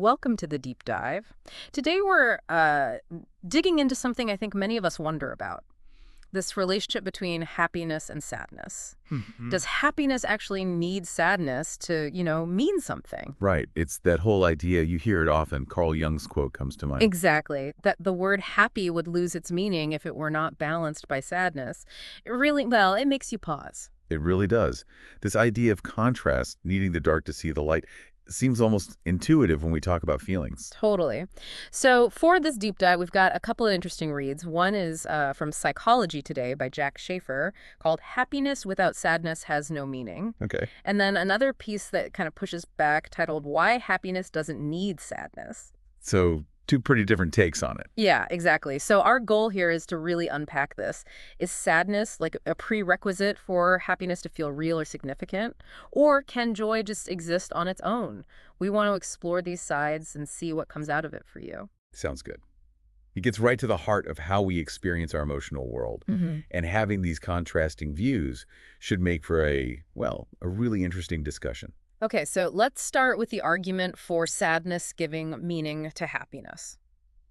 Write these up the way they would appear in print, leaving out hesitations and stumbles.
Welcome to the deep dive. Today we're digging into something I think many of us wonder about, this relationship between happiness and sadness. Mhm. Does happiness actually need sadness to, mean something? Right. It's that whole idea. You hear it often. Carl Jung's quote comes to mind. Exactly. That the word happy would lose its meaning if it were not balanced by sadness. It makes you pause. It really does. This idea of contrast, needing the dark to see the light, seems almost intuitive when we talk about feelings. Totally. So for this deep dive, we've got a couple of interesting reads. One is from Psychology Today by Jack Schafer called Happiness Without Sadness Has No Meaning. Okay. And then another piece that kind of pushes back titled Why Happiness Doesn't Need Sadness. So two pretty different takes on it. Yeah, exactly. So our goal here is to really unpack this. Is sadness like a prerequisite for happiness to feel real or significant? Or can joy just exist on its own? We want to explore these sides and see what comes out of it for you. Sounds good. He gets right to the heart of how we experience our emotional world. Mm-hmm. And having these contrasting views should make for a really interesting discussion. Okay, so let's start with the argument for sadness giving meaning to happiness.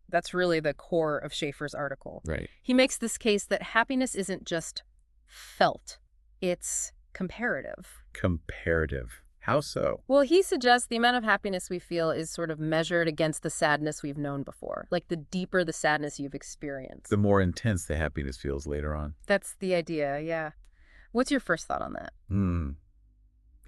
That's really the core of Schaefer's article. Right. He makes this case that happiness isn't just felt, it's comparative. Comparative. How so? Well, he suggests the amount of happiness we feel is sort of measured against the sadness we've known before, like the deeper the sadness you've experienced. The more intense the happiness feels later on. That's the idea, yeah. What's your first thought on that?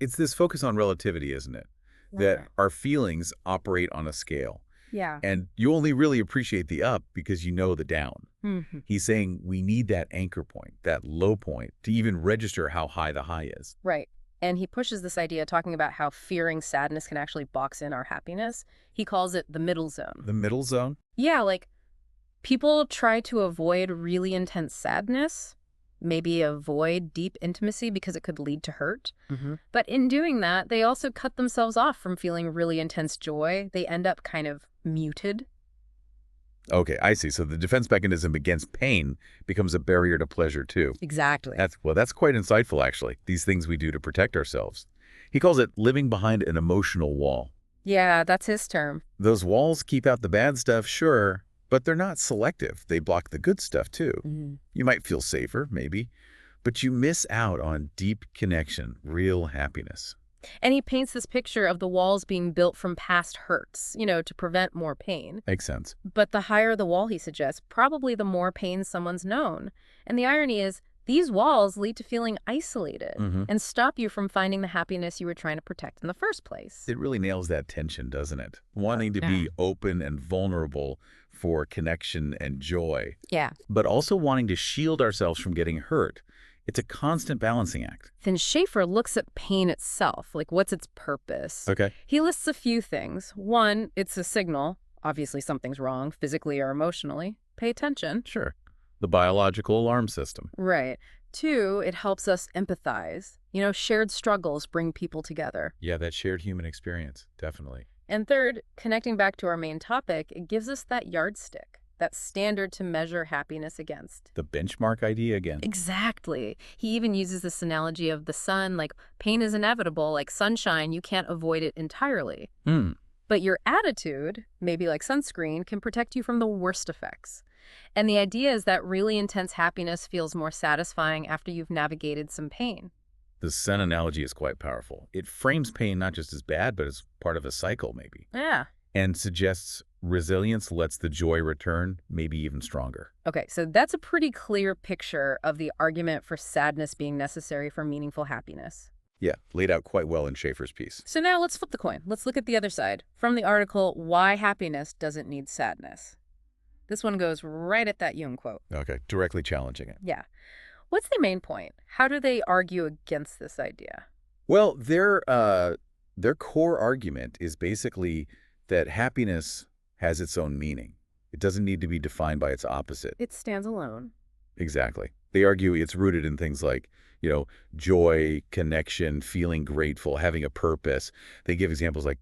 It's this focus on relativity, isn't it? That Okay. our feelings operate on a scale. Yeah. And you only really appreciate the up because you know the down. Hmm. He's saying we need that anchor point, that low point, to even register how high the high is. Right. And he pushes this idea, talking about how fearing sadness can actually box in our happiness. He calls it the middle zone. The middle zone? Yeah, like people try to avoid really intense sadness, maybe avoid deep intimacy because it could lead to hurt. Mm-hmm. But in doing that, they also cut themselves off from feeling really intense joy. They end up kind of muted. Okay, I see. So the defense mechanism against pain becomes a barrier to pleasure, too. Exactly. That's quite insightful, actually, these things we do to protect ourselves. He calls it living behind an emotional wall. Yeah, that's his term. Those walls keep out the bad stuff, sure, but they're not selective. They block the good stuff, too. Mhm. You might feel safer, maybe, but you miss out on deep connection, real happiness. And he paints this picture of the walls being built from past hurts, to prevent more pain. Makes sense. But the higher the wall, he suggests, probably the more pain someone's known. And the irony is, these walls lead to feeling isolated Mm-hmm. and stop you from finding the happiness you were trying to protect in the first place. It really nails that tension, doesn't it? Wanting to Yeah. be open and vulnerable for connection and joy, Yeah. but also wanting to shield ourselves from getting hurt. It's a constant balancing act. Then Schaefer looks at pain itself, like what's its purpose? Okay. He lists a few things. One, it's a signal. Obviously something's wrong, physically or emotionally. Pay attention. Sure. The biological alarm system. Right. Two, it helps us empathize. Shared struggles bring people together. Yeah, that shared human experience. Definitely. And third, connecting back to our main topic, it gives us that yardstick, that standard to measure happiness against. The benchmark idea again. Exactly. He even uses this analogy of the sun, like pain is inevitable, like sunshine, you can't avoid it entirely. Hmm. But your attitude, maybe like sunscreen, can protect you from the worst effects. And the idea is that really intense happiness feels more satisfying after you've navigated some pain. The sun analogy is quite powerful. It frames pain not just as bad, but as part of a cycle, maybe, Yeah. and suggests resilience lets the joy return, maybe even stronger. Okay, so that's a pretty clear picture of the argument for sadness being necessary for meaningful happiness. Yeah, laid out quite well in Schaefer's piece. So now let's flip the coin. Let's look at the other side. From the article, Why Happiness Doesn't Need Sadness. This one goes right at that Jung quote. Okay, directly challenging it. Yeah. What's their main point? How do they argue against this idea? Well, their core argument is basically that happiness has its own meaning. It doesn't need to be defined by its opposite. It stands alone. Exactly. They argue it's rooted in things like, joy, connection, feeling grateful, having a purpose. They give examples like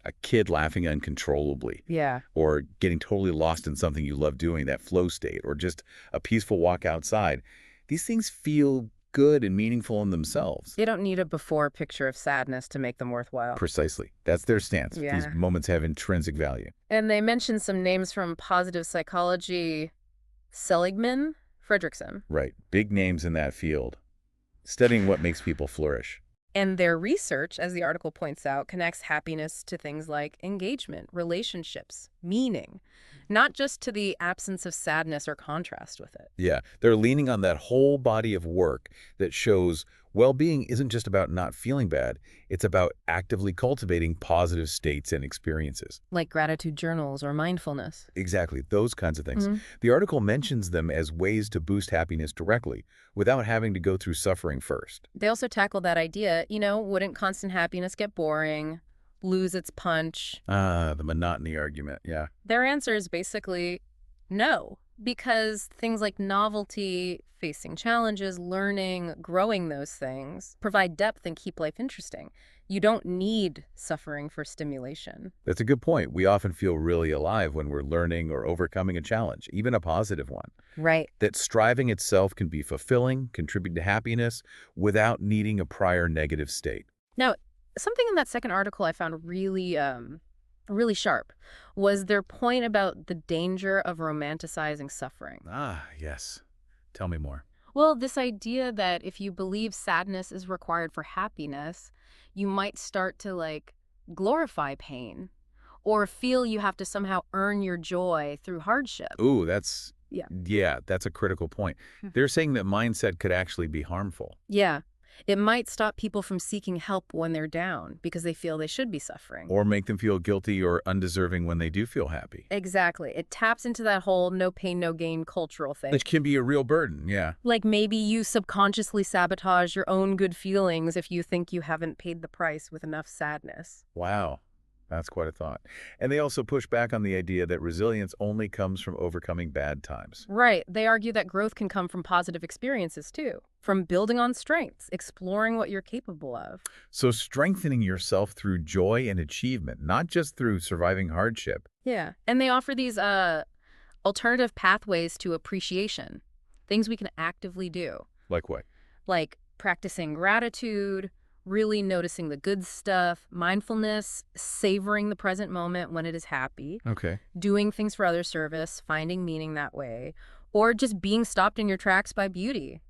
a kid laughing uncontrollably, Yeah. or getting totally lost in something you love doing, that flow state, or just a peaceful walk outside. These things feel good and meaningful in themselves. They don't need a before picture of sadness to make them worthwhile. Precisely. That's their stance. These Yeah. moments have intrinsic value. And they mentioned some names from positive psychology: Seligman, Fredrickson. Right. Big names in that field, studying what makes people flourish. And their research, as the article points out, connects happiness to things like engagement, relationships, meaning, not just to the absence of sadness or contrast with it. Yeah, they're leaning on that whole body of work that shows well-being isn't just about not feeling bad. It's about actively cultivating positive states and experiences. Like gratitude journals or mindfulness. Exactly, those kinds of things. Mhm. The article mentions them as ways to boost happiness directly without having to go through suffering first. They also tackle that idea, wouldn't constant happiness get boring, lose its punch? Ah, the monotony argument, yeah. Their answer is basically no, because things like novelty, facing challenges, learning, growing those things provide depth and keep life interesting. You don't need suffering for stimulation. That's a good point. We often feel really alive when we're learning or overcoming a challenge, even a positive one. Right. That striving itself can be fulfilling, contribute to happiness, without needing a prior negative state. Now, something in that second article I found really sharp was their point about the danger of romanticizing suffering. Ah, yes. Tell me more. Well, this idea that if you believe sadness is required for happiness, you might start to glorify pain or feel you have to somehow earn your joy through hardship. Ooh, Yeah. yeah, that's a critical point. Hmm. They're saying that mindset could actually be harmful. Yeah. It might stop people from seeking help when they're down because they feel they should be suffering. Or make them feel guilty or undeserving when they do feel happy. Exactly. It taps into that whole no pain, no gain cultural thing. Which can be a real burden, yeah. Like maybe you subconsciously sabotage your own good feelings if you think you haven't paid the price with enough sadness. Wow, that's quite a thought. And they also push back on the idea that resilience only comes from overcoming bad times. Right. They argue that growth can come from positive experiences too, from building on strengths, exploring what you're capable of. So strengthening yourself through joy and achievement, not just through surviving hardship. Yeah. And they offer these alternative pathways to appreciation, things we can actively do, Like what? like practicing gratitude, really noticing the good stuff, mindfulness, savoring the present moment when it is happy, Okay. doing things for other service, finding meaning that way, or just being stopped in your tracks by beauty.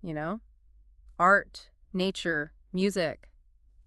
Art, nature, music,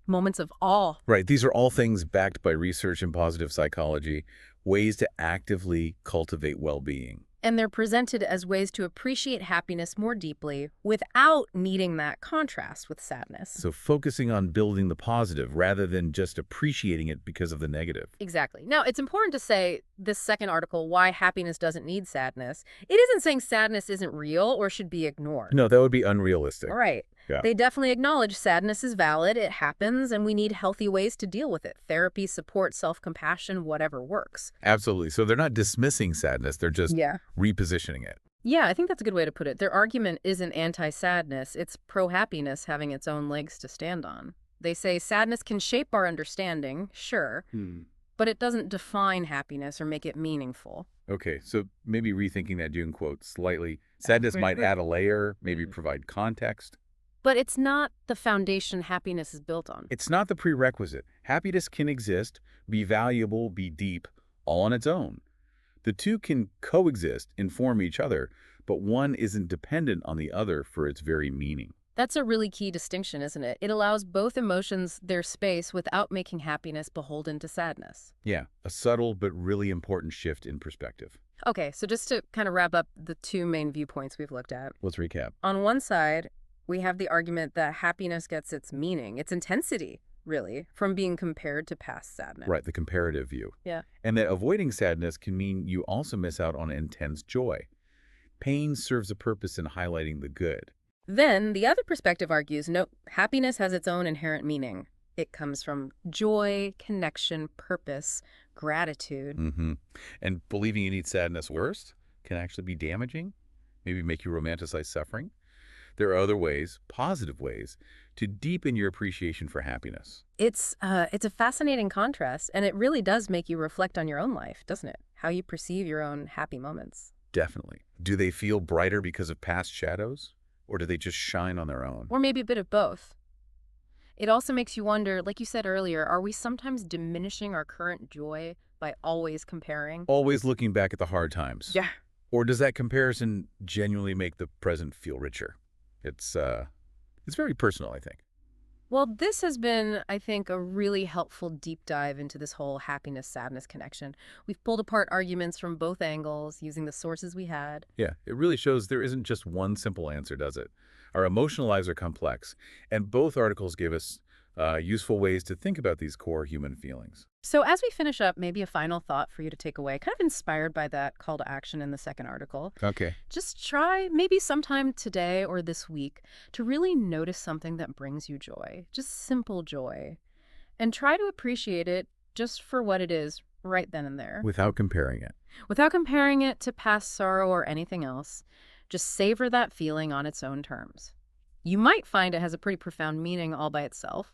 moments of awe. Right. These are all things backed by research in positive psychology, ways to actively cultivate well-being. And they're presented as ways to appreciate happiness more deeply without needing that contrast with sadness. So focusing on building the positive rather than just appreciating it because of the negative. Exactly. Now, it's important to say this second article, Why Happiness Doesn't Need Sadness, it isn't saying sadness isn't real or should be ignored. No, that would be unrealistic. All right. Yeah. They definitely acknowledge sadness is valid, it happens, and we need healthy ways to deal with it. Therapy, support, self-compassion, whatever works. Absolutely. So they're not dismissing sadness, they're just Yeah. repositioning it. Yeah, I think that's a good way to put it. Their argument isn't anti-sadness, it's pro-happiness having its own legs to stand on. They say sadness can shape our understanding, sure, but it doesn't define happiness or make it meaningful. Okay, so maybe rethinking that Jung quote slightly. Sadness might add a layer, maybe provide context. But it's not the foundation happiness is built on. It's not the prerequisite. Happiness can exist, be valuable, be deep, all on its own. The two can coexist, inform each other, but one isn't dependent on the other for its very meaning. That's a really key distinction, isn't it? It allows both emotions their space without making happiness beholden to sadness. Yeah, a subtle but really important shift in perspective. Okay, so just to kind of wrap up the two main viewpoints we've looked at. Let's recap. On one side, we have the argument that happiness gets its meaning, its intensity, really, from being compared to past sadness. Right, the comparative view. Yeah. And that avoiding sadness can mean you also miss out on intense joy. Pain serves a purpose in highlighting the good. Then the other perspective argues, no, happiness has its own inherent meaning. It comes from joy, connection, purpose, gratitude. And believing you need sadness worst can actually be damaging, maybe make you romanticize suffering. There are other ways, positive ways, to deepen your appreciation for happiness. It's a fascinating contrast, and it really does make you reflect on your own life, doesn't it? How you perceive your own happy moments. Definitely. Do they feel brighter because of past shadows? Or do they just shine on their own? Or maybe a bit of both. It also makes you wonder, like you said earlier, are we sometimes diminishing our current joy by always comparing? Always looking back at the hard times. Yeah. Or does that comparison genuinely make the present feel richer? It's very personal, I think. Well, this has been, I think, a really helpful deep dive into this whole happiness-sadness connection. We've pulled apart arguments from both angles using the sources we had. Yeah, it really shows there isn't just one simple answer, does it? Our emotional lives are complex, and both articles give us useful ways to think about these core human feelings. So as we finish up, maybe a final thought for you to take away, kind of inspired by that call to action in the second article. Okay. Just try maybe sometime today or this week to really notice something that brings you joy, just simple joy, and try to appreciate it just for what it is right then and there, Without comparing it. without comparing it to past sorrow or anything else. Just savor that feeling on its own terms. You might find it has a pretty profound meaning all by itself.